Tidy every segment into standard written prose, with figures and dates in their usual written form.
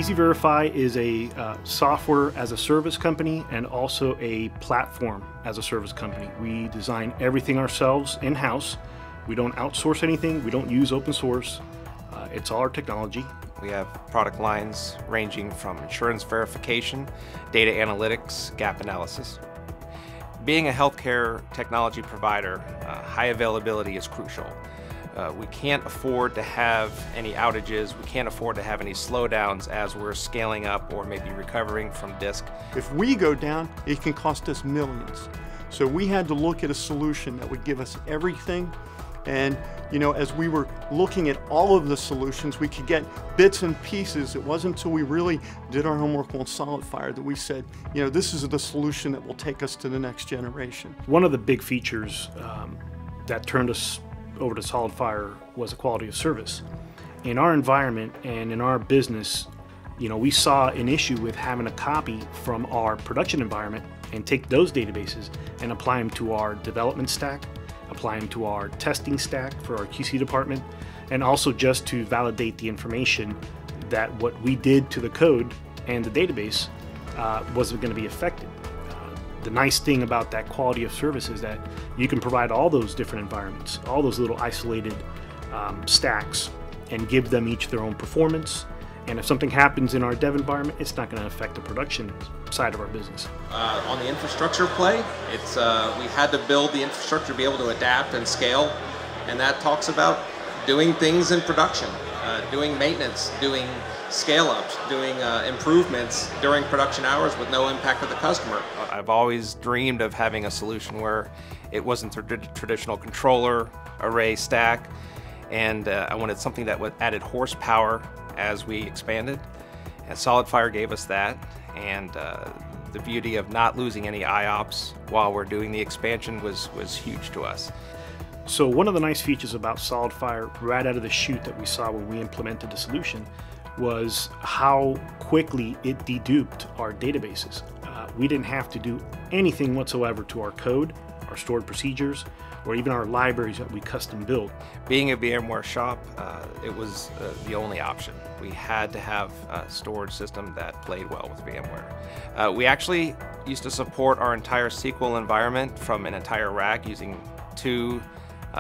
ezVerify is a software as a service company and also a platform as a service company. We design everything ourselves in-house. We don't outsource anything. We don't use open source. It's all our technology. We have product lines ranging from insurance verification, data analytics, gap analysis. Being a healthcare technology provider, high availability is crucial. We can't afford to have any outages, we can't afford to have any slowdowns as we're scaling up or maybe recovering from disk. If we go down, it can cost us millions. So we had to look at a solution that would give us everything. And as we were looking at all of the solutions, we could get bits and pieces. It wasn't until we really did our homework on SolidFire that we said, this is the solution that will take us to the next generation. One of the big features that turned us over to SolidFire was the quality of service. In our environment and in our business, we saw an issue with having a copy from our production environment and take those databases and apply them to our development stack, apply them to our testing stack for our QC department, and also just to validate the information that what we did to the code and the database wasn't going to be affected. The nice thing about that quality of service is that you can provide all those different environments, all those little isolated stacks, and give them each their own performance. And if something happens in our dev environment, it's not going to affect the production side of our business. On the infrastructure play, we had to build the infrastructure to be able to adapt and scale, and that talks about doing things in production, doing maintenance, doing scale-ups, doing improvements during production hours with no impact to the customer. I've always dreamed of having a solution where it wasn't the traditional controller, array, stack, and I wanted something that added horsepower as we expanded, and SolidFire gave us that, and the beauty of not losing any IOPS while we're doing the expansion was huge to us. So one of the nice features about SolidFire right out of the chute that we saw when we implemented the solution was how quickly it deduped our databases. We didn't have to do anything whatsoever to our code, our stored procedures, or even our libraries that we custom built. Being a VMware shop, it was the only option. We had to have a storage system that played well with VMware. We actually used to support our entire SQL environment from an entire rack using 2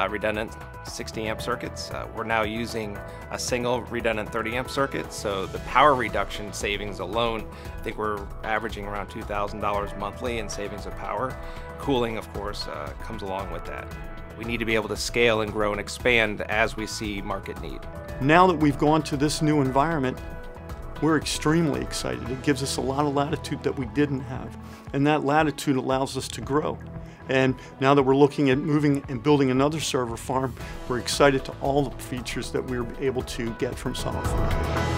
redundant 60 amp circuits. We're now using a single redundant 30 amp circuit, so the power reduction savings alone, I think we're averaging around $2,000 monthly in savings of power. Cooling, of course, comes along with that. We need to be able to scale and grow and expand as we see market need. Now that we've gone to this new environment, we're extremely excited. It gives us a lot of latitude that we didn't have, and that latitude allows us to grow. And now that we're looking at moving and building another server farm, we're excited to all the features that we're able to get from SolidFire.